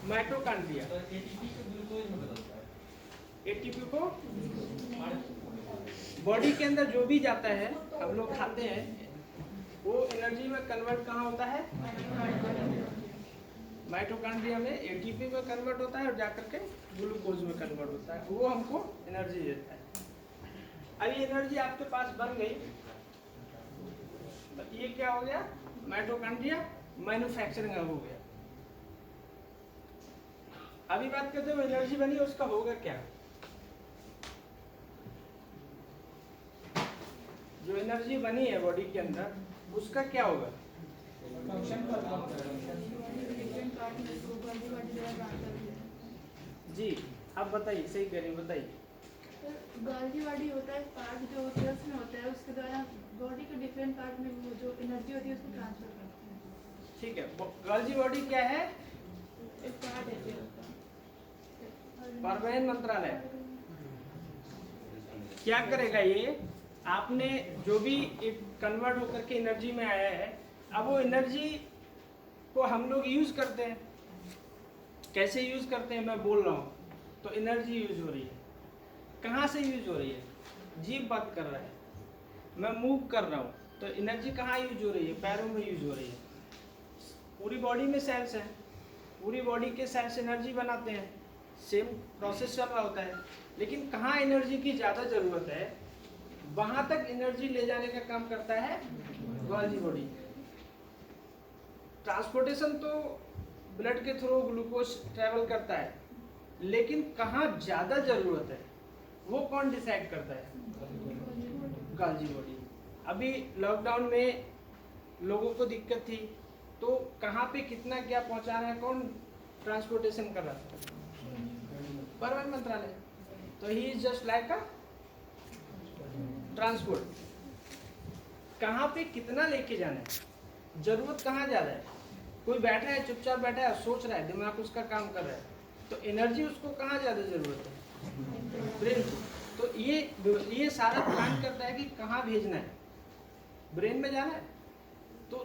Mitochondria. तो ATP को glucose में बदलता है। एटीपी को बॉडी के अंदर जो भी जाता है हम लोग खाते हैं वो एनर्जी में कन्वर्ट कहाँ होता है? माइटोकॉन्ड्रिया में एटीपी में कन्वर्ट होता है और जाकर के ग्लूकोज में कन्वर्ट होता है, वो हमको एनर्जी देता है। अब ये एनर्जी आपके पास बन गई, तो ये क्या हो गया? माइटोकॉन्ड्रिया मैन्युफैक्चरिंग हो गया। अभी बात करते हैं एनर्जी बनी उसका होगा क्या? जो एनर्जी बनी है बॉडी के अंदर उसका क्या होगा? जी आप बताइए, सही कह रही हैं, बताइए। गाल्गी बॉडी होता है, पार्ट जो सेल्स में होता है उसके द्वारा बॉडी के डिफरेंट पार्ट में वो जो एनर्जी होती है उसको ट्रांसफर करते हैं। ठीक है, गाल्गी बॉडी क्या है? एक पार्ट है सेल का। परिवहन मंत्रालय क्या करेगा? ये आपने जो भी एक कन्वर्ट होकर के एनर्जी में आया है, अब वो एनर्जी को हम लोग यूज करते हैं। कैसे यूज करते हैं मैं बोल रहा हूँ, तो एनर्जी यूज हो रही है। कहाँ से यूज हो रही है? जीभ बात कर रहा है, मैं मूव कर रहा हूँ, तो एनर्जी कहाँ यूज हो रही है? पैरों में यूज हो रही है। पूरी बॉडी में सेल्स हैं, पूरी बॉडी के सेल्स एनर्जी बनाते हैं, सेम प्रोसेस चल रहा होता है। लेकिन कहाँ एनर्जी की ज़्यादा ज़रूरत है वहाँ तक एनर्जी ले जाने का काम करता है गाल्गी बॉडी। ट्रांसपोर्टेशन तो ब्लड के थ्रू ग्लूकोज ट्रैवल करता है, लेकिन कहाँ ज़्यादा ज़रूरत है वो कौन डिसाइड करता है? गाल्गी बॉडी। अभी लॉकडाउन में लोगों को दिक्कत थी, तो कहाँ पे कितना क्या पहुँचाना है, कौन ट्रांसपोर्टेशन कर रहा था? परिवहन मंत्रालय। तो he is just like a transport. कहाँ पे कितना लेके जाना है, जरूरत कहाँ ज़्यादा है? कोई बैठा है, चुपचाप बैठा है, सोच रहा है, दिमाग उसका काम कर रहा है, तो एनर्जी उसको कहाँ ज़्यादा ज़रूरत है? ब्रेन को। तो ये सारा प्लान करता है कि कहाँ भेजना है। ब्रेन में जाना है तो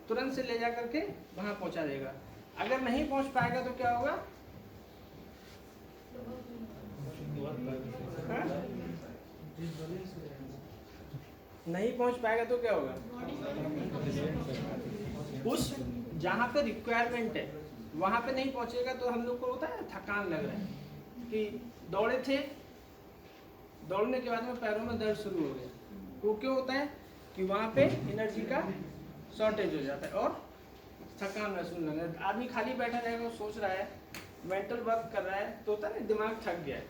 तुरंत से ले जा करके वहाँ पहुँचा देगा। अगर नहीं पहुँच पाएगा तो क्या होगा? नहीं पहुँच पाएगा तो क्या होगा? उस जहाँ पे रिक्वायरमेंट है वहाँ पे नहीं पहुँचेगा तो हम लोग को होता है थकान लग रहा है कि दौड़े थे, दौड़ने के बाद में पैरों में दर्द शुरू हो गया। वो क्यों होता है? कि वहाँ पे एनर्जी का शॉर्टेज हो जाता है और थकान महसूस लग रहा है। आदमी खाली बैठा रहेगा, सोच रहा है, मेंटल वर्क कर रहा है, तो होता है ना दिमाग थक गया है,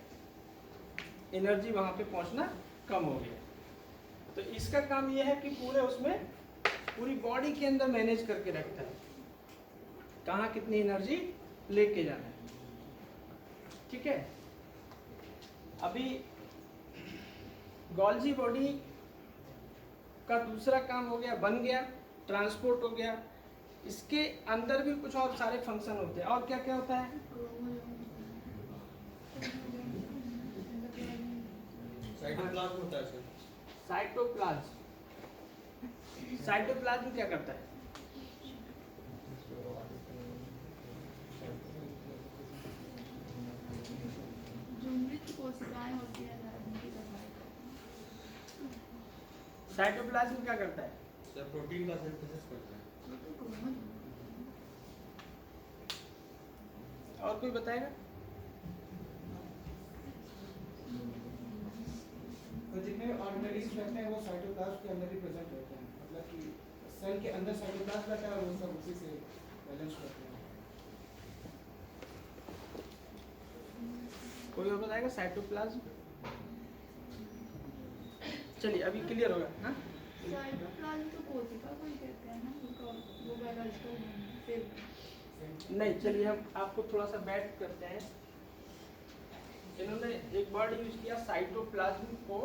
एनर्जी वहाँ पे पहुँचना कम हो गया। तो इसका काम ये है कि पूरे उसमें पूरी बॉडी के अंदर मैनेज करके रखता है कहाँ कितनी एनर्जी लेके जाना है। ठीक है, अभी गाल्गी बॉडी का दूसरा काम हो गया, बन गया, ट्रांसपोर्ट हो गया। इसके अंदर भी कुछ और सारे फंक्शन होते हैं। और क्या क्या होता है? साइटोप्लाज्म होता है सर। साइटोप्लाज्म। साइटोप्लाज्म क्या करता है? जो मृत कोशिकाएं होती हैं उनकी सफाई करता साइटोप्लाज्म क्या करता है? सर प्रोटीन का सिंथेसिस करता है। और कोई बताएगा? तो जितने ऑर्गेनिज्म रहते हैं वो साइटोप्लाज्म के अंदर ही प्रेजेंट रहते हैं, मतलब कि सेल के अंदर साइटोप्लाज्म रहता है और वो सब उसी से बैलेंस करते हैं। कोई और बताएगा साइटोप्लाज्म? चलिए अभी क्लियर होगा। हाँ, साइटोप्लाज्म तो कोशिका को ही कहते हैं ना, उनका वो बायोलॉजिकल सेल। नहीं, चलिए हम आपको थोड़ा सा बैठ करते हैं। इन्होंने एक वर्ड यूज किया साइटोप्लाज्म को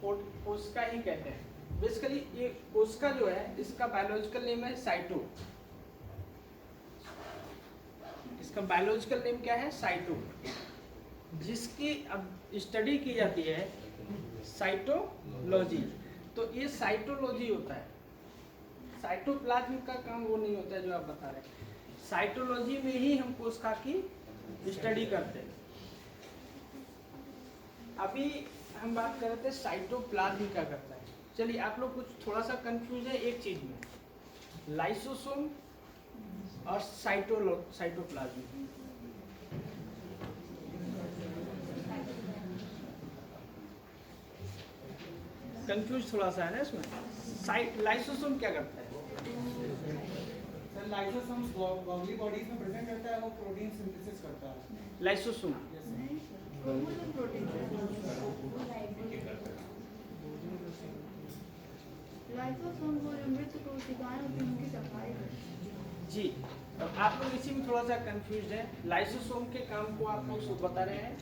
कोशिका ही कहते हैं। बेसिकली ये कोशिका जो है इसका बायोलॉजिकल नेम है साइटो। इसका बायोलॉजिकल नेम क्या है? साइटो। जिसकी अब स्टडी की जाती है साइटोलॉजी। तो ये साइटोलॉजी होता है, साइटोप्लाज्म का काम वो नहीं होता है जो आप बता रहे हैं। साइटोलॉजी में ही हम कोशिका की स्टडी करते हैं। अभी हम बात कर रहे थे साइटोप्लाज्म क्या करता है। चलिए आप लोग कुछ थोड़ा सा कंफ्यूज है एक चीज में, लाइसोसोम और साइटोप्लाज्म। कंफ्यूज थोड़ा सा है ना इसमें। लाइसोसोम क्या करता है? सर लाइसोसोम गॉगली बॉडीज में प्रेजेंट रहता है, वो प्रोटीन सिंथेसिस करता है। Lysosome Yes, sir. नहीं, क्रोमोसोम प्रोटीन लाइसोसोम वो जो मृत कोशिकाएं होती हैं उनकी सफाई करती है। जी। अब आप लोग इसी में थोड़ा सा कंफ्यूज है। लाइसोसोम के काम को आप लोग बता रहे हैं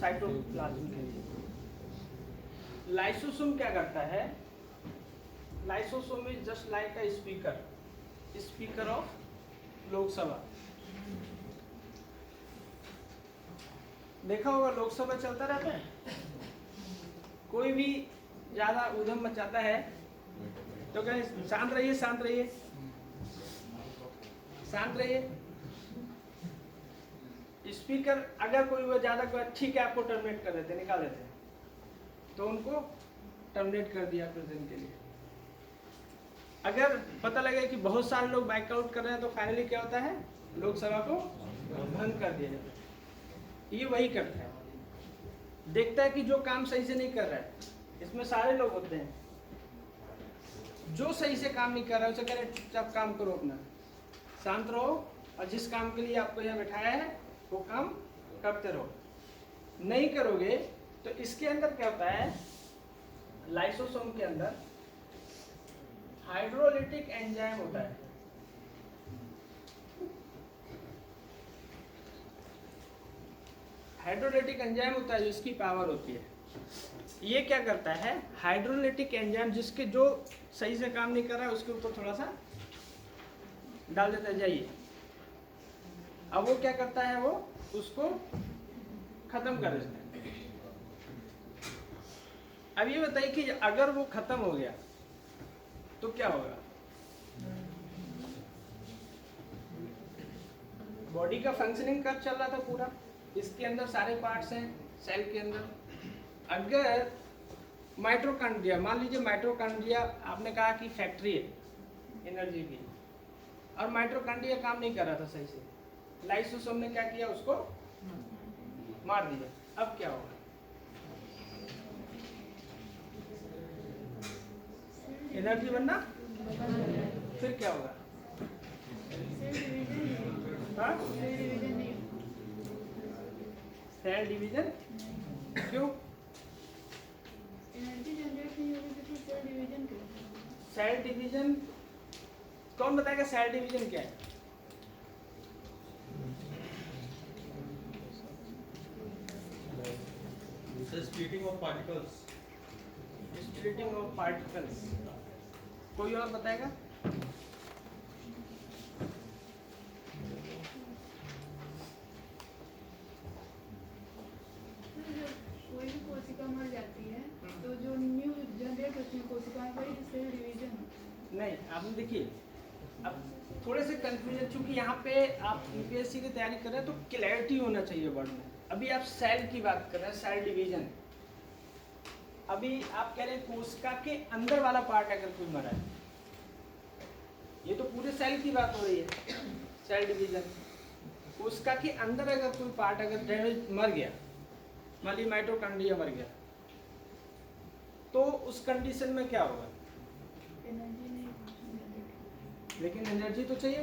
साइटोप्लाज्म के लिए। लाइसोसोम क्या करता है? Lysosome is just like a speaker of Lok Sabha. देखा होगा लोकसभा चलता रहता है, कोई भी ज्यादा उधम मचाता है तो कहें शांत रहिए शांत रहिए शांत रहिए। स्पीकर अगर कोई वो ज्यादा कोई ठीक है आपको टर्मिनेट कर देते, निकाल देते हैं, तो उनको टर्मिनेट कर दिया कुछ दिन के लिए। अगर पता लगे कि बहुत सारे लोग बैकआउट कर रहे हैं तो फाइनली क्या होता है? लोकसभा को भंग कर दिया जाता है। ये वही करता है, देखता है कि जो काम सही से नहीं कर रहा है, इसमें सारे लोग होते हैं, जो सही से काम नहीं कर रहा है उसे कह रहे चुपचाप काम करो, अपना शांत रहो, और जिस काम के लिए आपको यहाँ बैठाया है वो काम करते रहो। नहीं करोगे तो इसके अंदर क्या होता है? लाइसोसोम के अंदर हाइड्रोलिटिक एंजाइम होता है। हाइड्रोलिटिक एंजाइम होता है जो इसकी पावर होती है। ये क्या करता है? हाइड्रोलिटिक एंजाइम जिसके जो सही से काम नहीं कर रहा है उसके ऊपर थोड़ा सा डाल देता है, जाइए। अब वो क्या करता है? वो उसको खत्म कर देता है। अब ये बताइए कि अगर वो खत्म हो गया तो क्या होगा? बॉडी का फंक्शनिंग कब चल रहा था पूरा? इसके अंदर सारे पार्ट्स हैं सेल के अंदर। अगर माइटोकॉन्ड्रिया, मान लीजिए माइटोकॉन्ड्रिया आपने कहा कि फैक्ट्री है एनर्जी की, और माइटोकॉन्ड्रिया काम नहीं कर रहा था सही से, लाइसोसोम ने क्या किया? उसको मार दिया। अब क्या होगा? एनर्जी बनना, फिर क्या होगा? हाँ? सेल डिवीजन नहीं सेल डिवीजन क्यों? एनर्जी जनरेट नहीं होगी तो फिर सेल डिवीजन क्यों? सेल डिवीजन कौन बताएगा? सेल डिवीजन क्या है? Splitting of particles. Splitting of particles. कोई और बताएगा? कोई भी कोशिका मर जाती है तो जो न्यू जनरेट होती है कोशिकाएं, वही सेल डिवीजन होता है। नहीं, आपने देखिए अब थोड़े से कंफ्यूजन, चूंकि यहाँ पे आप यूपीएससी की तैयारी कर रहे हैं तो क्लैरिटी होना चाहिए वर्ड में। अभी आप सेल की बात कर रहे हैं, सेल डिवीजन। अभी आप कह रहे हैं कोशिका के अंदर वाला पार्ट अगर कोई मरा है, ये तो पूरे सेल की बात हो रही है, सेल डिवीजन। कोशिका के अंदर अगर कोई पार्ट अगर डैमेज मर गया, मान लीजिए माइटोकॉन्ड्रिया मर गया, तो उस कंडीशन में क्या होगा? एनर्जी नहीं जनरेट। लेकिन एनर्जी तो चाहिए।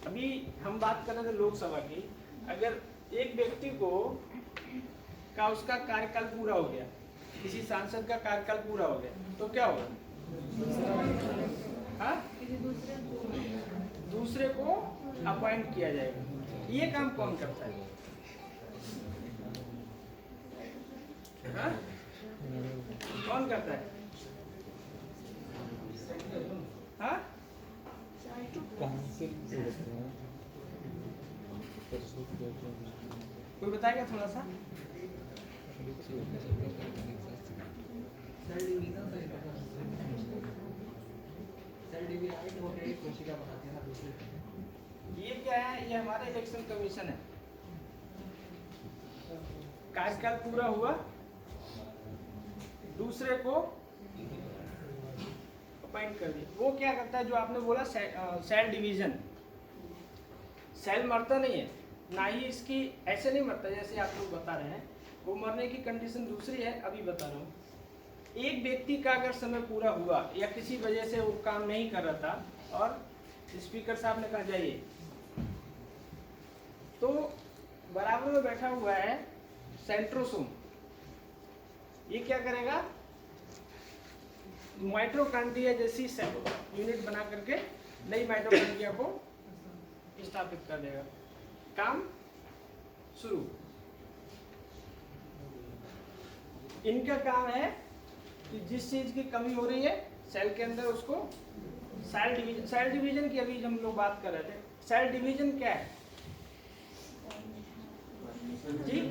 अभी हम बात कर रहे थे लोकसभा की, अगर एक व्यक्ति को का उसका कार्यकाल पूरा हो गया, किसी सांसद का कार्यकाल पूरा हो गया, तो क्या होगा? हाँ? किसी दूसरे को अपॉइंट किया जाएगा। ये काम कौन करता है? हाँ? कौन करता है? हाँ? कोई बताएगा थोड़ा सा? सेल डिवाइड होकर एक कोशिका बनाते हैं ना दूसरे। ये क्या है? ये हमारा इलेक्शन कमीशन है। कार्यकाल पूरा हुआ, दूसरे को अपॉइंट कर दिया। वो क्या करता है, जो आपने बोला सेल डिवीजन। सेल मरता नहीं है, ना ही इसकी ऐसे नहीं मरता जैसे आप लोग बता रहे हैं। वो मरने की कंडीशन दूसरी है, अभी बता रहा हूँ। एक व्यक्ति का अगर समय पूरा हुआ या किसी वजह से वो काम नहीं कर रहा था और स्पीकर साहब ने कहा जाइए, तो बराबर में बैठा हुआ है सेंट्रोसोम। ये क्या करेगा? माइटोकॉन्ड्रिया जैसी यूनिट बना करके नई माइटोकॉन्ड्रिया को स्थापित कर देगा। काम शुरू। इनका काम है कि जिस चीज की कमी हो रही है सेल के अंदर, उसको सेल डिवीजन। सेल डिवीजन की अभी हम लोग बात कर रहे थे। सेल डिवीजन क्या है जी?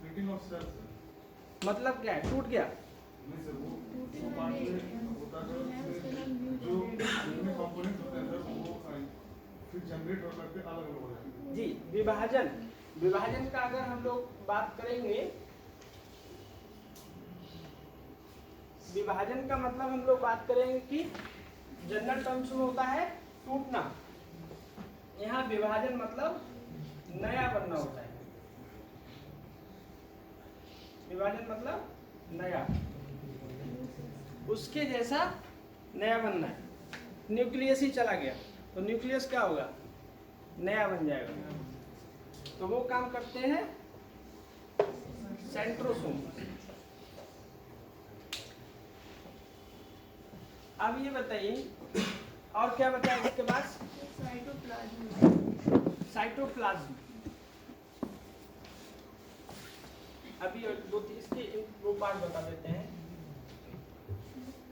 स्प्लिटिंग ऑफ सेल्स मतलब क्या है? टूट गया? नहीं सर, वो पार्ट में होता है जो जितने कंपोनेंट होते हैं सर, वो फिर जनरेट हो करके अलग अलग हो जाते हैं। जी, विभाजन। विभाजन का अगर हम लोग बात करेंगे, विभाजन का मतलब हम लोग बात करेंगे कि जनरल टर्म्स में होता है टूटना। यहाँ विभाजन मतलब नया बनना होता है। विभाजन मतलब नया, उसके जैसा नया बनना है। न्यूक्लियस ही चला गया तो न्यूक्लियस क्या होगा? नया बन जाएगा। तो वो काम करते हैं सेंट्रोसोम। अब ये बताइए और क्या बताया इसके बाद? साइटोप्लाज्म। साइटोप्लाज्म। अभी दो इसके दो पार्ट बता देते हैं,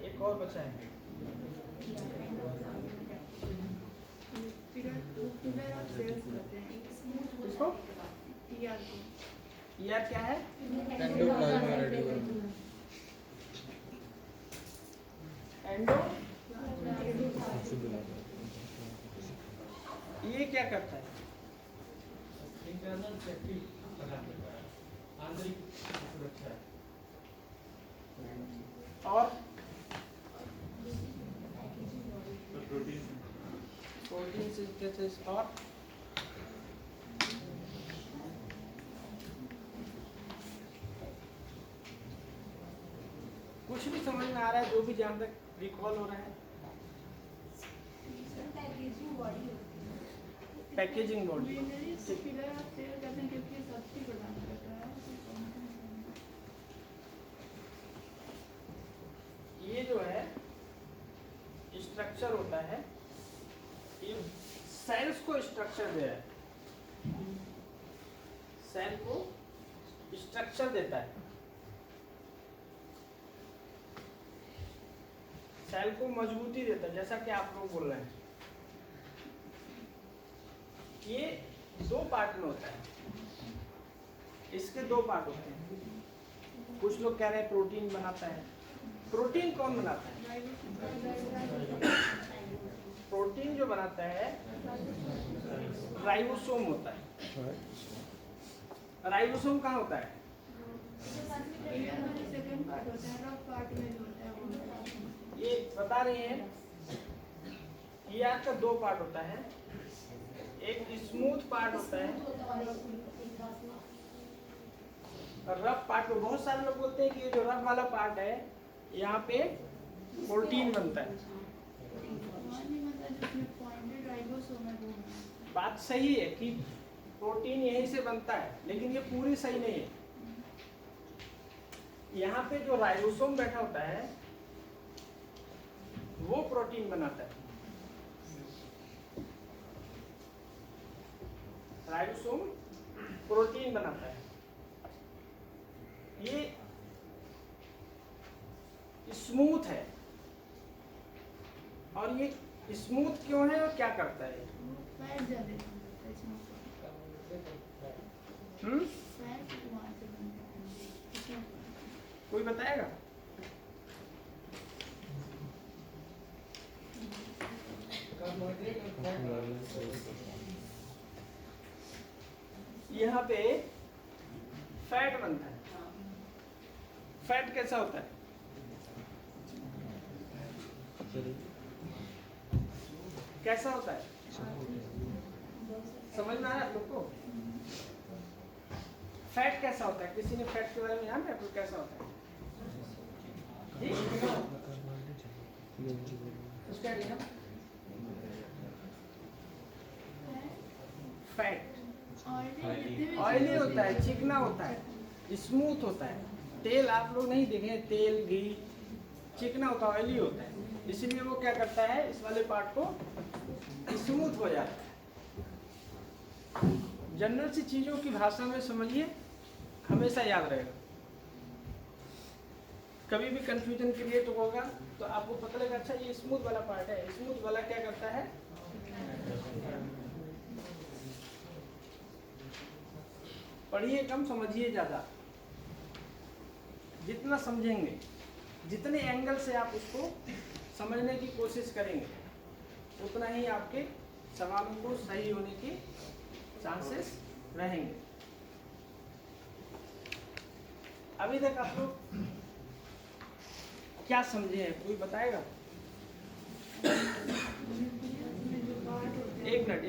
एक और बचा है। इसको यार क्या है? एंडोप्लाज्मा रेटिकुलम। एंडो। ये क्या करता है? इंटरनल सेफ्टी प्रदान करता है, आंतरिक सुरक्षा। और प्रोटीन प्रोटीन सिंथेसिस और कुछ भी समझ में आ रहा है? जो भी जहाँ तक रिकॉल हो रहा है? Packaging body. ये जो है स्ट्रक्चर होता है, ये सेल्स को स्ट्रक्चर दे रहा है। सेल को स्ट्रक्चर देता है, सेल को मजबूती देता है, जैसा कि आप लोग बोल रहे हैं। ये दो पार्ट में होता है, इसके दो पार्ट होते हैं। कुछ लोग कह रहे हैं प्रोटीन बनाता है। प्रोटीन कौन बनाता है? प्रोटीन जो बनाता है राइबोसोम होता है। राइबोसोम कहाँ होता है? ये बता रहे हैं, ये आपका दो पार्ट होता है। एक स्मूथ पार्ट होता है और रफ पार्ट। में बहुत सारे लोग बोलते हैं कि ये जो रफ वाला पार्ट है, यहाँ पे प्रोटीन बनता है। बात सही है कि प्रोटीन यहीं से बनता है, लेकिन ये पूरी सही नहीं है। यहाँ पे जो राइबोसोम बैठा होता है वो प्रोटीन बनाता है। राइबोसोम प्रोटीन बनाता है। ये स्मूथ है, और ये स्मूथ क्यों है और क्या करता है? कोई बताएगा? यहाँ पे फैट बनता है। फैट कैसा होता है? कैसा होता है? समझ में आ रहा है आप लोग को? फैट कैसा होता है? किसी ने फैट के बारे में जाना है आपको कैसा होता है? उसका लिखा फैट ऑयली होता है, चिकना होता है, स्मूथ होता है। तेल आप लोग नहीं देखे, तेल घी चिकना होता है, ऑयली होता है, इसलिए वो क्या करता है, इस वाले पार्ट को स्मूथ हो जाता है। जनरल सी चीजों की भाषा में समझिए, हमेशा याद रहेगा। कभी भी कंफ्यूजन क्रिएट होगा तो आपको पता लगेगा अच्छा ये स्मूथ वाला पार्ट है। स्मूथ वाला क्या करता है? पढ़िए कम, समझिए ज्यादा। जितना समझेंगे, जितने एंगल से आप उसको समझने की कोशिश करेंगे, उतना ही आपके सवालों को सही होने के चांसेस रहेंगे। अभी तक आप लोग क्या समझे हैं, कोई बताएगा? एक मिनट,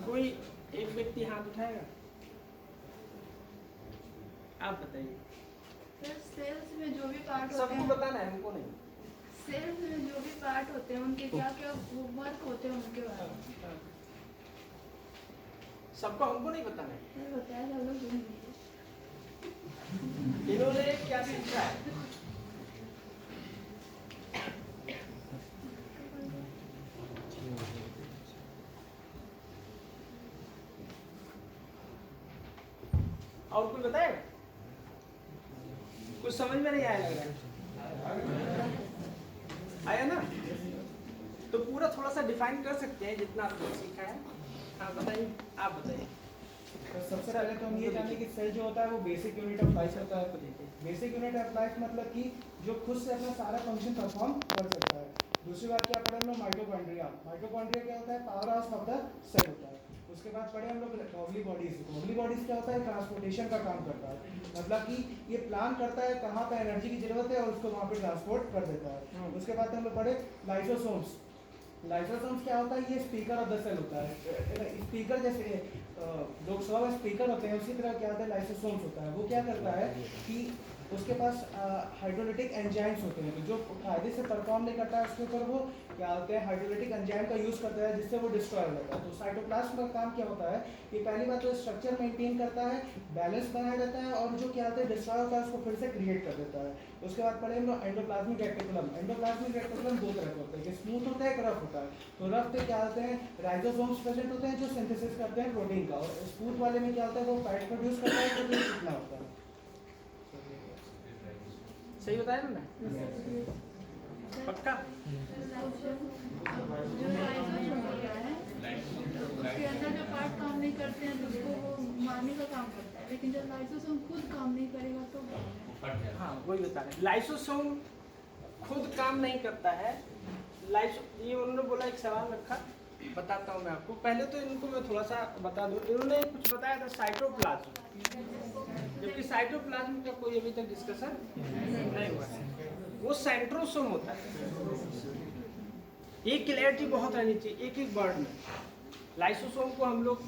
कोई एक व्यक्ति हाथ उठाएगा, आप बताइए। सर सेल्स में जो भी पार्ट होते सबको हैं, बताना है, हमको नहीं। सेल्स में जो भी पार्ट होते हैं उनके क्या क्या वर्क होते हैं उनके बारे में सबको हमको नहीं बताना है। सर बताया था लोग सुन लीजिए। इन्होंने क्या सीखा है? और कोई बताएगा? कुछ समझ में नहीं आया लग रहा है। आया ना? तो पूरा थोड़ा सा डिफाइन कर सकते हैं जितना आपने सीखा है। हाँ बताइए, आप बताइए। तो सबसे पहले तो हम ये जानें कि सेल जो होता है वो बेसिक यूनिट ऑफ लाइफ होता है। बेसिक यूनिट ऑफ लाइफ मतलब कि जो खुद से अपना सारा फंक्शन परफॉर्म कर सकता है। दूसरी बात क्या पढ़े हम लोग? माइटोकॉन्ड्रिया। माइटोकॉन्ड्रिया क्या होता है? Power house of the cell होता है। उसके बाद पढ़े हम लोग गॉबली बॉडीज। गॉबली बॉडीज क्या होता है? ट्रांसपोर्टेशन का काम करता है, मतलब कि ये प्लान करता है कहाँ पे एनर्जी की जरूरत है और उसको वहाँ पे ट्रांसपोर्ट कर देता है। उसके बाद हम लोग पढ़े लाइसोसोम्स। लाइसोसोम्स क्या होता है? ये स्पीकर ऑफ द सेल होता है। स्पीकर जैसे लोग 100 स्पीकर होते हैं, उसी तरह क्या होता है? लाइसोसोम्स होता है। वो क्या करता है कि उसके पास हाइड्रोलिटिक एंजाइम्स होते हैं, तो जो फायदे से परफॉर्म नहीं करता है उसके ऊपर वो क्या होते हैं? हाइड्रोलिटिक एंजाइम का यूज़ करता है, जिससे वो डिस्ट्रॉय हो जाता है। तो साइटोप्लाज्म का काम क्या होता है कि पहली बात तो स्ट्रक्चर मेंटेन करता है, बैलेंस बनाया जाता है, और जो क्या होता है डिस्ट्रॉय होता है उसको फिर से क्रिएट कर देता है। उसके बाद पढ़े हम लोग एंडोप्लाज्मिक रेटिकुलम। एंडोप्लाज्मिक रेटिकुलम दो तरह के होते हैं, एक स्मूथ होता है, एक रफ होता है। तो रफ पे क्या होते हैं? राइजोसोम्स प्रेजेंट होते हैं जो सिंथेसिस करते हैं प्रोटीन का, और स्मूथ वाले में क्या होता है? वो फैट प्रोड्यूस करता है, प्रोटीन कितना होता है। सही बताया ना? पक्का? जो लाइसोसोम होता है उसके अंदर जो पार्ट काम नहीं करते हैं तो उसको वो मारने का काम करता है, लेकिन जब लाइसोसोम खुद काम नहीं करेगा तो हाँ वही बता रहे। लाइसोसोम खुद काम नहीं करता है। ये उन्होंने बोला, एक सवाल रखा, बताता हूँ मैं आपको। पहले तो इनको मैं थोड़ा सा बता दूँ। इन्होंने कुछ बताया था साइटोप्लाज्म, जबकि साइटोप्लाज्म का कोई अभी तक डिस्कशन नहीं हुआ है। वो सेंट्रोसोम होता है। ये क्लैरिटी बहुत रहनी चाहिए एक एक वर्ड में। लाइसोसोम को हम लोग